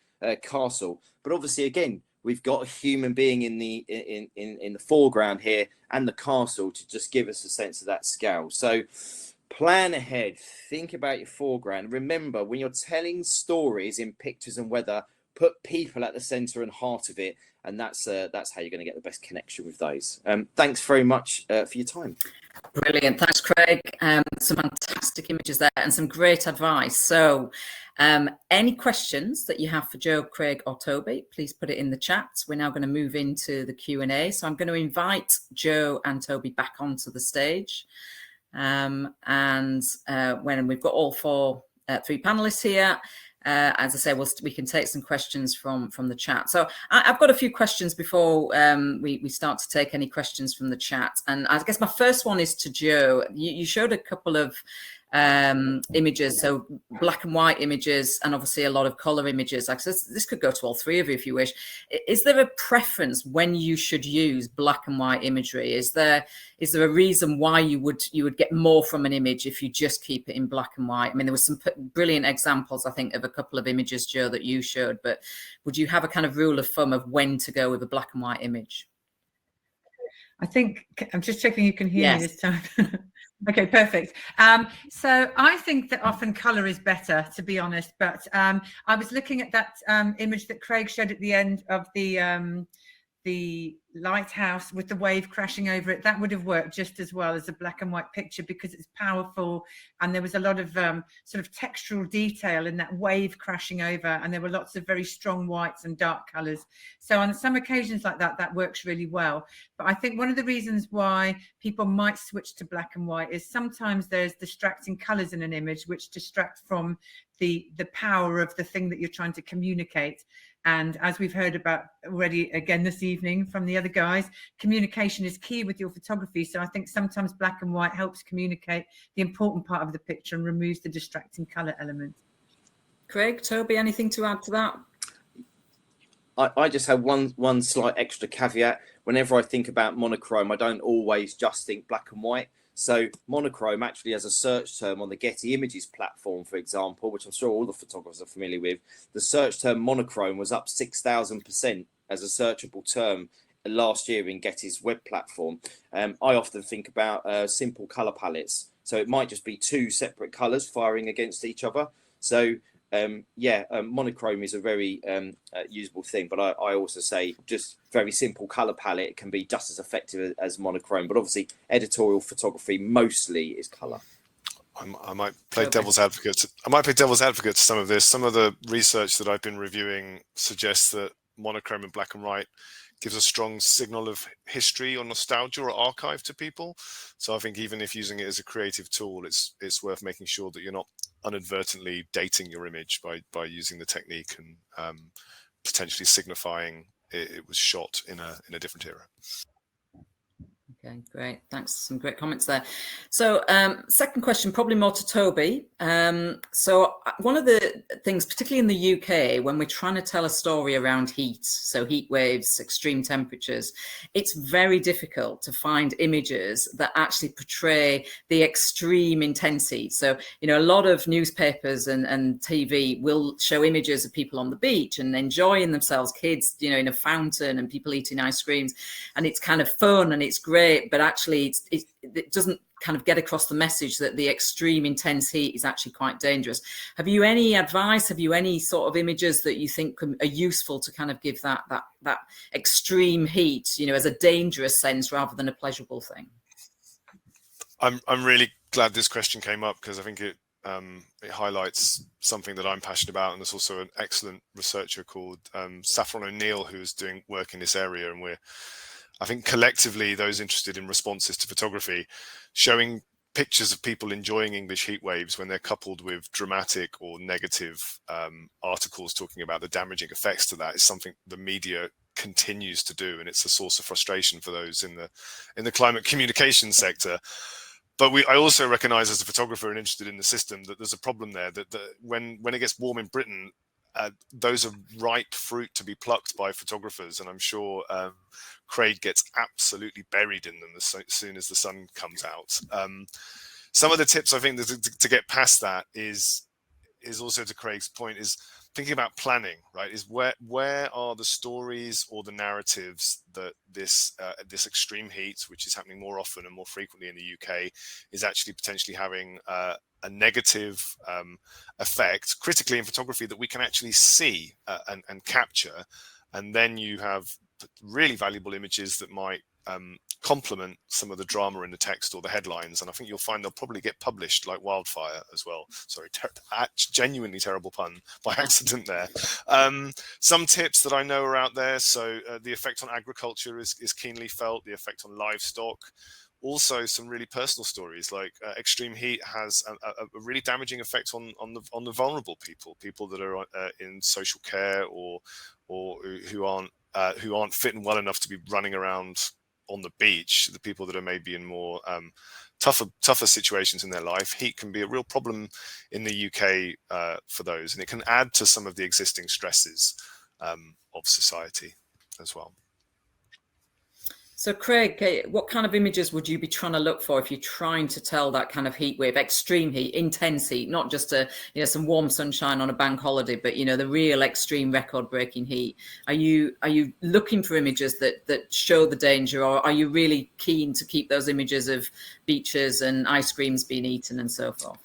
Castle. But obviously, again, we've got a human being in the foreground here, and the castle to just give us a sense of that scale. So plan ahead, think about your foreground. Remember, when you're telling stories in pictures and weather, put people at the center and heart of it, and that's how you're going to get the best connection with those. Thanks very much for your time. Brilliant. Thanks, Craig. Some fantastic images there and some great advice. So any questions that you have for Joe, Craig or Toby, please put it in the chat. We're now going to move into the Q&A. So I'm going to invite Joe and Toby back onto the stage. When we've got all three panelists here, as I say, we can take some questions from the chat. So I've got a few questions before we start to take any questions from the chat. And I guess my first one is to Joe. You showed a couple of images, so black and white images, and obviously a lot of color images. Like, so this could go to all three of you if you wish. Is there a preference when you should use black and white imagery? Is there a reason why you would get more from an image if you just keep it in black and white? I mean, there were some brilliant examples, I think, of a couple of images, Joe, that you showed, but would you have a kind of rule of thumb of when to go with a black and white image? I think I'm just checking you can hear me Yes. this time. Okay, perfect. So I think that often colour is better, to be honest. But I was looking at that image that Craig showed at the end of the lighthouse with the wave crashing over it. That would have worked just as well as a black and white picture, because it's powerful and there was a lot of sort of textural detail in that wave crashing over, and there were lots of very strong whites and dark colours. So on some occasions like that works really well. But I think one of the reasons why people might switch to black and white is sometimes there's distracting colours in an image which distract from the power of the thing that you're trying to communicate. And as we've heard about already again this evening from the other guys, communication is key with your photography. So I think sometimes black and white helps communicate the important part of the picture and removes the distracting colour element. Craig, Toby, anything to add to that? I just have one slight extra caveat. Whenever I think about monochrome, I don't always just think black and white. So monochrome actually has a search term on the Getty Images platform, for example, which I'm sure all the photographers are familiar with. The search term monochrome was up 6,000% as a searchable term last year in Getty's web platform, I often think about simple color palettes. So it might just be two separate colors firing against each other. So monochrome is a very usable thing, but I also say just very simple color palette can be just as effective as monochrome. But obviously, editorial photography mostly is color. I might play devil's advocate. I might play devil's advocate to some of this. Some of the research that I've been reviewing suggests that monochrome and black and white gives a strong signal of history or nostalgia or archive to people. So I think even if using it as a creative tool, it's worth making sure that you're not inadvertently dating your image by using the technique and potentially signifying it was shot in a different era. Okay, great. Thanks. Some great comments there. So second question, probably more to Toby. So one of the things, particularly in the UK, when we're trying to tell a story around heat, so heat waves, extreme temperatures, it's very difficult to find images that actually portray the extreme intensity. So, you know, a lot of newspapers and TV will show images of people on the beach and enjoying themselves, kids, you know, in a fountain and people eating ice creams. And it's kind of fun and it's great. But actually it doesn't kind of get across the message that the extreme intense heat is actually quite dangerous. Have you any advice? Have you any sort of images that you think are useful to kind of give that extreme heat, you know, as a dangerous sense rather than a pleasurable thing? I'm really glad this question came up because I think it highlights something that I'm passionate about, and there's also an excellent researcher called Saffron O'Neill who's doing work in this area, and I think collectively, those interested in responses to photography, showing pictures of people enjoying English heat waves when they're coupled with dramatic or negative articles talking about the damaging effects to that is something the media continues to do, and it's a source of frustration for those in the climate communication sector. But I also recognise as a photographer and interested in the system that there's a problem there, that when it gets warm in Britain, those are ripe fruit to be plucked by photographers, and I'm sure Craig gets absolutely buried in them as soon as the sun comes out. Some of the tips I think to get past that is also, to Craig's point, is thinking about planning, right? Is where are the stories or the narratives that this extreme heat, which is happening more often and more frequently in the UK, is actually potentially having a negative effect critically in photography that we can actually see and capture, and then you have really valuable images that might complement some of the drama in the text or the headlines, and I think you'll find they'll probably get published like wildfire as well. Sorry, genuinely terrible pun by accident there. Some tips that I know are out there, so the effect on agriculture is keenly felt, the effect on livestock. Also, some really personal stories like extreme heat has a really damaging effect on the vulnerable people that are in social care or who aren't fit and well enough to be running around on the beach. The people that are maybe in more tougher situations in their life. Heat can be a real problem in the UK for those, and it can add to some of the existing stresses of society as well. So Craig, what kind of images would you be trying to look for if you're trying to tell that kind of heat wave, extreme heat, intense heat, not just some warm sunshine on a bank holiday, but the real extreme record-breaking heat? Are you looking for images that show the danger, or are you really keen to keep those images of beaches and ice creams being eaten and so forth?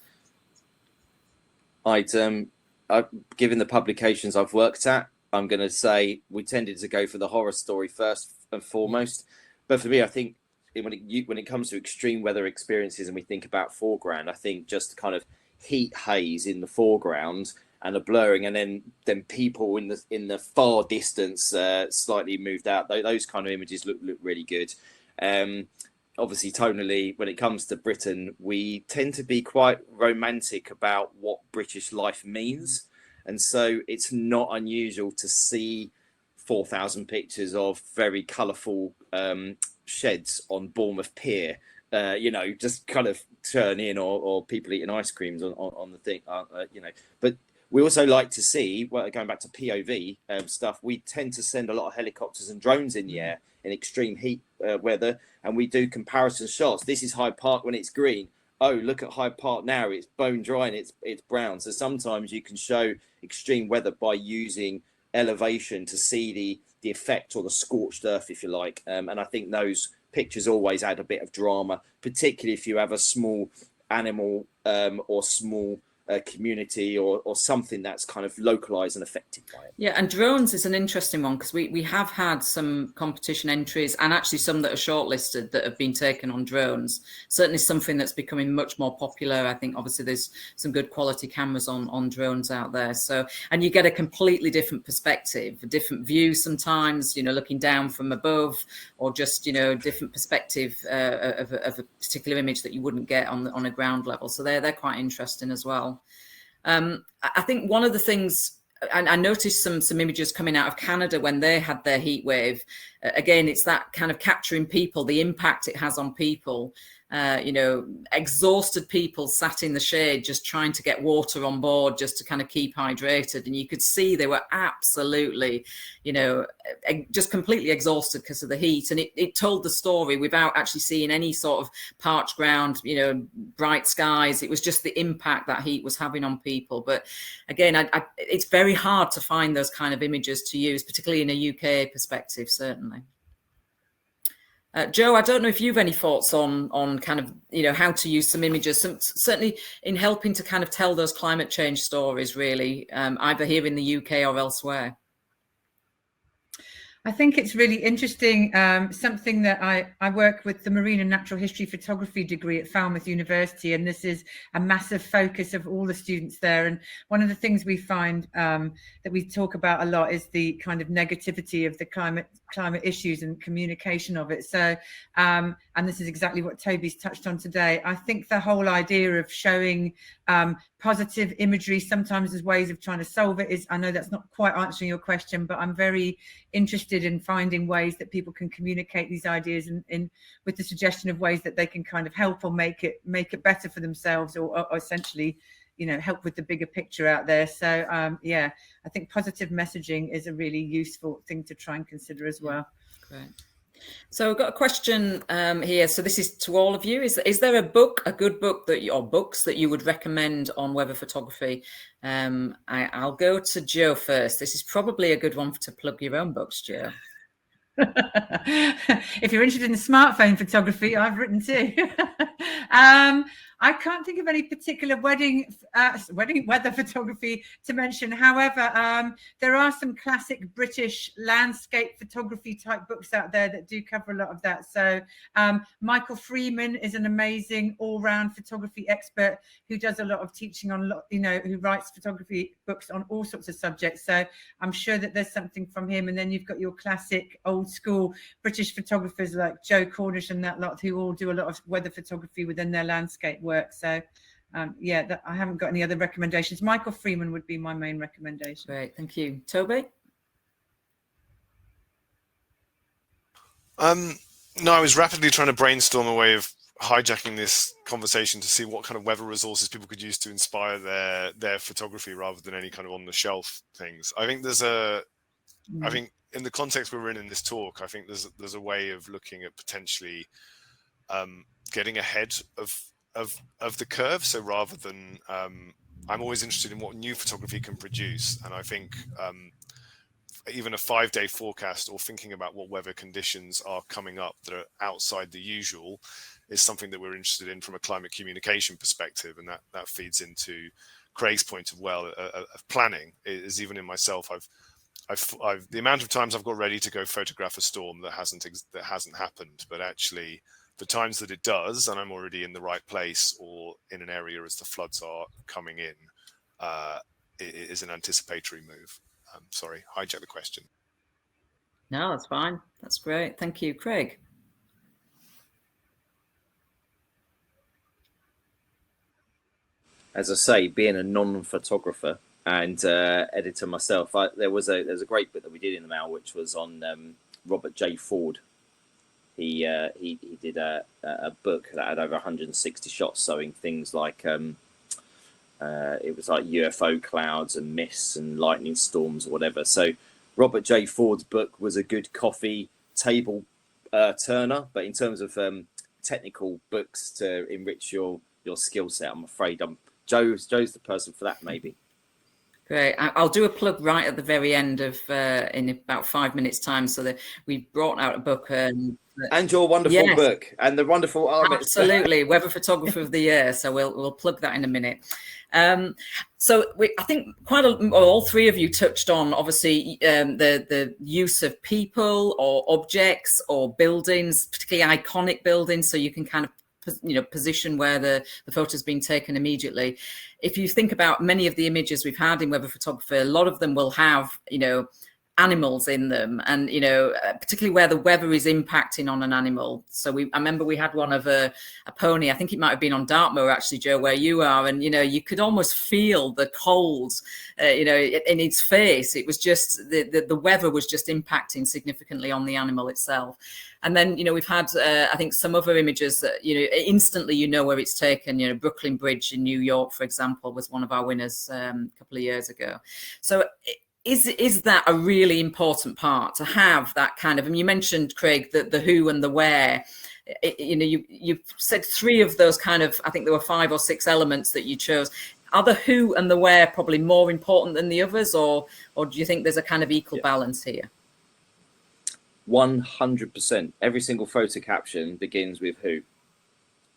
Given the publications I've worked at, I'm going to say we tended to go for the horror story first and foremost. But for me, I think when it comes to extreme weather experiences and we think about foreground, I think just kind of heat haze in the foreground and a blurring, and then people in the far distance slightly moved out. Those kind of images look really good. Obviously, tonally, when it comes to Britain, we tend to be quite romantic about what British life means. And so it's not unusual to see 4,000 pictures of very colourful sheds on Bournemouth Pier, just kind of turn in, or people eating ice creams on the thing, But we also like to see, going back to POV stuff, we tend to send a lot of helicopters and drones in the air in extreme heat weather, and we do comparison shots. This is Hyde Park when it's green. Oh, look at Hyde Park now, it's bone dry and it's brown. So sometimes you can show extreme weather by using elevation to see effect, or the scorched earth, if you like. And I think those pictures always add a bit of drama, particularly if you have a small animal or small community or something that's kind of localized and affected by it. Yeah, and drones is an interesting one, because we have had some competition entries, and actually some that are shortlisted that have been taken on drones. Certainly something that's becoming much more popular. I think obviously there's some good quality cameras on drones out there. So, and you get a completely different perspective, a different view sometimes, you know, looking down from above, or just, you know, different perspective of a particular image that you wouldn't get on a ground level. So they're quite interesting as well. I think one of the things, and I noticed some images coming out of Canada when they had their heat wave. Again, it's that kind of capturing people, the impact it has on people. You know, exhausted people sat in the shade just trying to get water on board just to kind of keep hydrated. And you could see they were absolutely, you know, just completely exhausted because of the heat. And it told the story without actually seeing any sort of parched ground, you know, bright skies. It was just the impact that heat was having on people. But again, it's very hard to find those kind of images to use, particularly in a UK perspective, certainly. Joe, I don't know if you've any thoughts on kind of, you know, how to use some images, certainly in helping to kind of tell those climate change stories, really, either here in the UK or elsewhere. I think it's really interesting, something that I work with the Marine and Natural History Photography degree at Falmouth University, and this is a massive focus of all the students there. And one of the things we find that we talk about a lot is the kind of negativity of the climate issues and communication of it. So, and this is exactly what Toby's touched on today. I think the whole idea of showing positive imagery sometimes as ways of trying to solve it is, I know that's not quite answering your question, but I'm very interested in finding ways that people can communicate these ideas in with the suggestion of ways that they can kind of help or make it better for themselves, or essentially, you know, help with the bigger picture out there. So yeah, I think positive messaging is a really useful thing to try and consider as well. Great. So I've got a question here. So this is to all of you. Is there a good book or books that you would recommend on weather photography? I'll go to Joe first. This is probably a good one to plug your own books, Joe. If you're interested in smartphone photography, I've written too. I can't think of any particular wedding weather photography to mention. However, there are some classic British landscape photography type books out there that do cover a lot of that. So Michael Freeman is an amazing all-round photography expert who does a lot of teaching on, you know, who writes photography books on all sorts of subjects. So I'm sure that there's something from him. And then you've got your classic old school British photographers like Joe Cornish and that lot, who all do a lot of weather photography within their landscape work. So yeah, I haven't got any other recommendations. Michael Freeman would be my main recommendation. Great, thank you. Toby? No, I was rapidly trying to brainstorm a way of hijacking this conversation to see what kind of weather resources people could use to inspire their photography rather than any kind of on the shelf things. I think I think in the context we're in this talk, I think there's a way of looking at potentially getting ahead of the curve. So rather than I'm always interested in what new photography can produce, and I think even a 5-day forecast or thinking about what weather conditions are coming up that are outside the usual is something that we're interested in from a climate communication perspective, and that feeds into Craig's point of planning. Is even in myself, I've the amount of times I've got ready to go photograph a storm that hasn't happened, but actually the times that it does, and I'm already in the right place or in an area as the floods are coming in, it is an anticipatory move. Sorry, hijack the question. No, that's fine. That's great. Thank you, Craig. As I say, being a non-photographer and editor myself, there's a great book that we did in the mail, which was on Robert J. Ford. He did a book that had over 160 shots showing things like it was like UFO clouds and mists and lightning storms or whatever. So Robert J. Ford's book was a good coffee table turner, but in terms of technical books to enrich your skill set, I'm afraid Joe's the person for that, maybe. Great. I'll do a plug right at the very end of in about 5 minutes time, so that we brought out a book and your wonderful book and the wonderful RMetS. Absolutely, Weather Photographer of the Year. So we'll plug that in a minute. So I think all three of you touched on obviously the use of people or objects or buildings, particularly iconic buildings, so you can kind of position where the photo's been taken immediately. If you think about many of the images we've had in weather photography, a lot of them will have animals in them, and particularly where the weather is impacting on an animal. So I remember we had one of a pony, I think it might have been on Dartmoor actually, Joe, where you are, and you could almost feel the cold in its face. It was just the weather was just impacting significantly on the animal itself. And then we've had I think some other images that instantly where it's taken. Brooklyn Bridge in New York, for example, was one of our winners a couple of years ago. So is that a really important part to have that kind of, and you mentioned, Craig, the who and the where. You said three of those kind of, I think there were 5 or 6 elements that you chose. Are the who and the where probably more important than the others, or do you think there's a kind of equal balance here? 100%. Every single photo caption begins with who,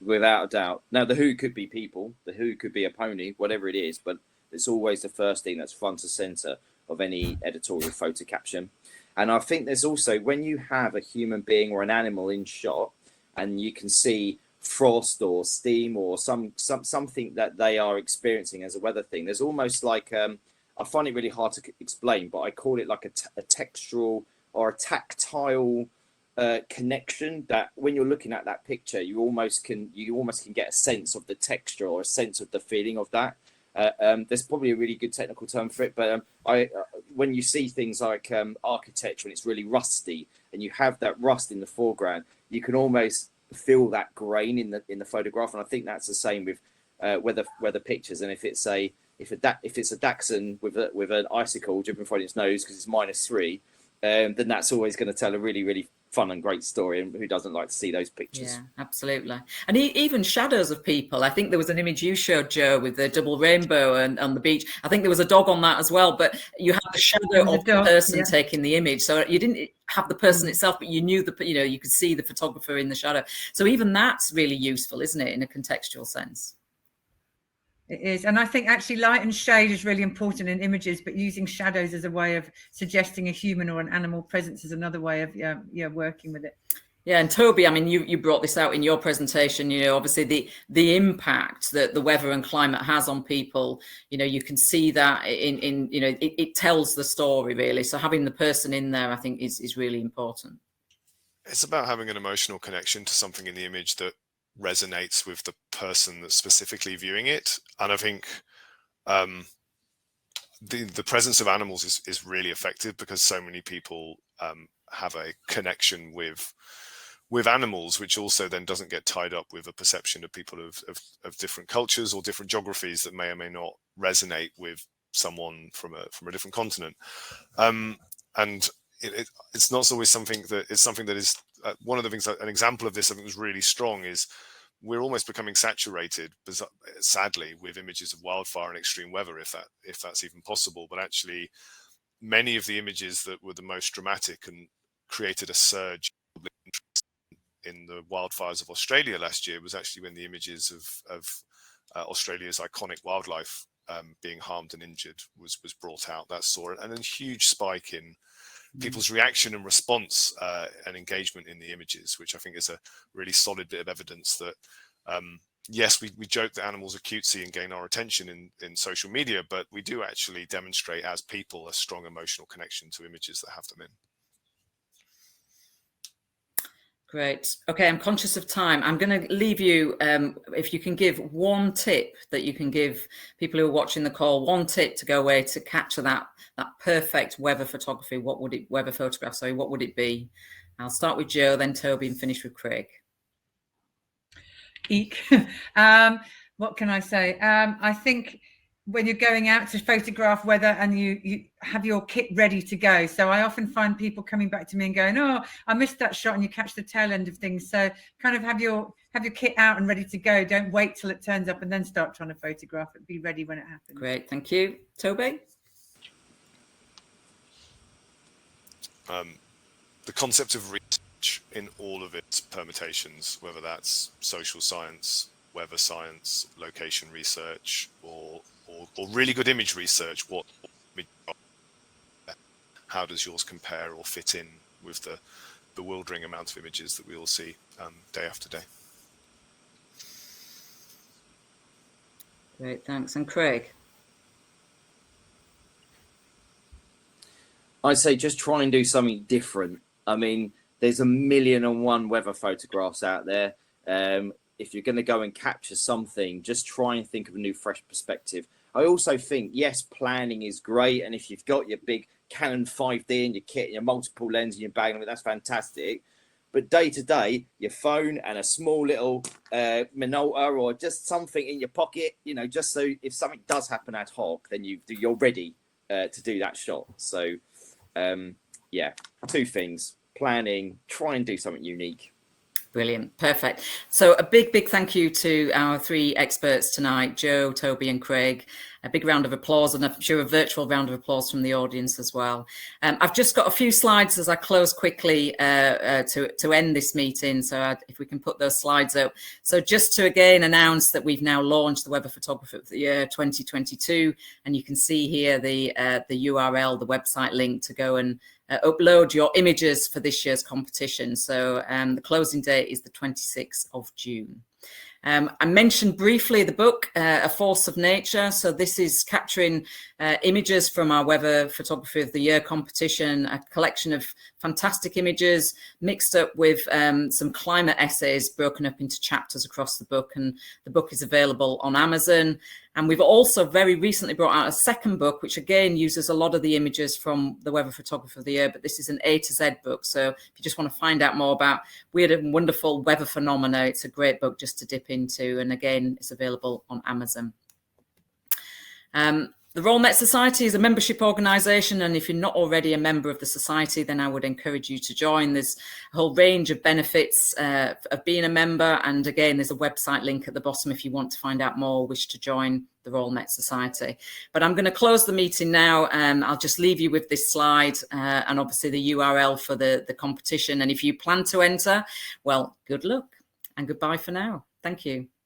without a doubt. Now, the who could be people, the who could be a pony, whatever it is, but it's always the first thing that's front and center of any editorial photo caption. And I think there's also, when you have a human being or an animal in shot and you can see frost or steam or something that they are experiencing as a weather thing, there's almost like I find it really hard to explain, but I call it like a textural or a tactile connection, that when you're looking at that picture, you almost can get a sense of the texture or a sense of the feeling of that. There's probably a really good technical term for it, but when you see things like architecture and it's really rusty and you have that rust in the foreground, you can almost feel that grain in the photograph. And I think that's the same with weather pictures. And if it's a dachshund with an icicle dripping from its nose because it's -3, then that's always going to tell a really, really fun and great story, and who doesn't like to see those pictures? Yeah, absolutely. And even shadows of people. I think there was an image you showed, Joe, with the double rainbow and on the beach. I think there was a dog on that as well, but you had the shadow of the person taking the image, so you didn't have the person itself, but you knew you could see the photographer in the shadow. So even that's really useful, isn't it, in a contextual sense? It is. And I think actually light and shade is really important in images, but using shadows as a way of suggesting a human or an animal presence is another way of working with it. Yeah, and Toby, I mean, you brought this out in your presentation, obviously the impact that the weather and climate has on people, you can see that in it tells the story really. So having the person in there, I think is really important. It's about having an emotional connection to something in the image that resonates with the person that's specifically viewing it. And I think the presence of animals is really effective, because so many people have a connection with animals, which also then doesn't get tied up with a perception of people of different cultures or different geographies that may or may not resonate with someone from a different continent. And it's not always something that is one of the things, an example of this I think was really strong, is we're almost becoming saturated, sadly, with images of wildfire and extreme weather, if that's even possible. But actually, many of the images that were the most dramatic and created a surge in the wildfires of Australia last year was actually when the images of Australia's iconic wildlife being harmed and injured was brought out. That saw it, and a huge spike in people's reaction and response and engagement in the images, which I think is a really solid bit of evidence that yes, we joke that animals are cutesy and gain our attention in social media, but we do actually demonstrate as people a strong emotional connection to images that have them in. Great. Okay, I'm conscious of time. I'm going to leave you, if you can give one tip that you can give people who are watching the call, one tip to go away to capture that perfect weather photography. What would it be? I'll start with Joe, then Toby, and finish with Craig. Eek. What can I say? I think when you're going out to photograph weather and you have your kit ready to go. So I often find people coming back to me and going, oh, I missed that shot, and you catch the tail end of things. So kind of have your kit out and ready to go. Don't wait till it turns up and then start trying to photograph it. Be ready when it happens. Great, thank you. Toby? the concept of research in all of its permutations, whether that's social science, weather science, location research, or really good image research. How does yours compare or fit in with the bewildering amount of images that we all see day after day? Great, thanks. And Craig? I'd say just try and do something different. I mean, there's 1,000,001 weather photographs out there. If you're going to go and capture something, just try and think of a new, fresh perspective. I also think, yes, planning is great. And if you've got your big Canon 5D and your kit and your multiple lens and your bag, that's fantastic. But day to day, your phone and a small little Minolta or just something in your pocket, you know, just so if something does happen ad hoc, then you're ready to do that shot. So, yeah, 2 things: planning, try and do something unique. Brilliant. Perfect. So a big thank you to our 3 experts tonight, Joe, Toby and Craig. A big round of applause, and I'm sure a virtual round of applause from the audience as well. I've just got a few slides as I close quickly to end this meeting. So if we can put those slides up. So just to again announce that we've now launched the Weather Photographer of the Year 2022. And you can see here the URL, the website link to go and upload your images for this year's competition. So the closing date is the 26th of June. I mentioned briefly the book, A Force of Nature. So this is capturing images from our Weather Photography of the Year competition, a collection of fantastic images mixed up with some climate essays broken up into chapters across the book. And the book is available on Amazon. And we've also very recently brought out a second book, which again uses a lot of the images from the Weather Photographer of the Year, but this is an A to Z book. So if you just want to find out more about weird and wonderful weather phenomena, it's a great book just to dip into. And again, it's available on Amazon. The RMetS Society is a membership organisation, and if you're not already a member of the society, then I would encourage you to join. There's a whole range of benefits of being a member, and again, there's a website link at the bottom if you want to find out more or wish to join the RMetS Society. But I'm going to close the meeting now. I'll just leave you with this slide and obviously the URL for the competition. And if you plan to enter, well, good luck and goodbye for now. Thank you.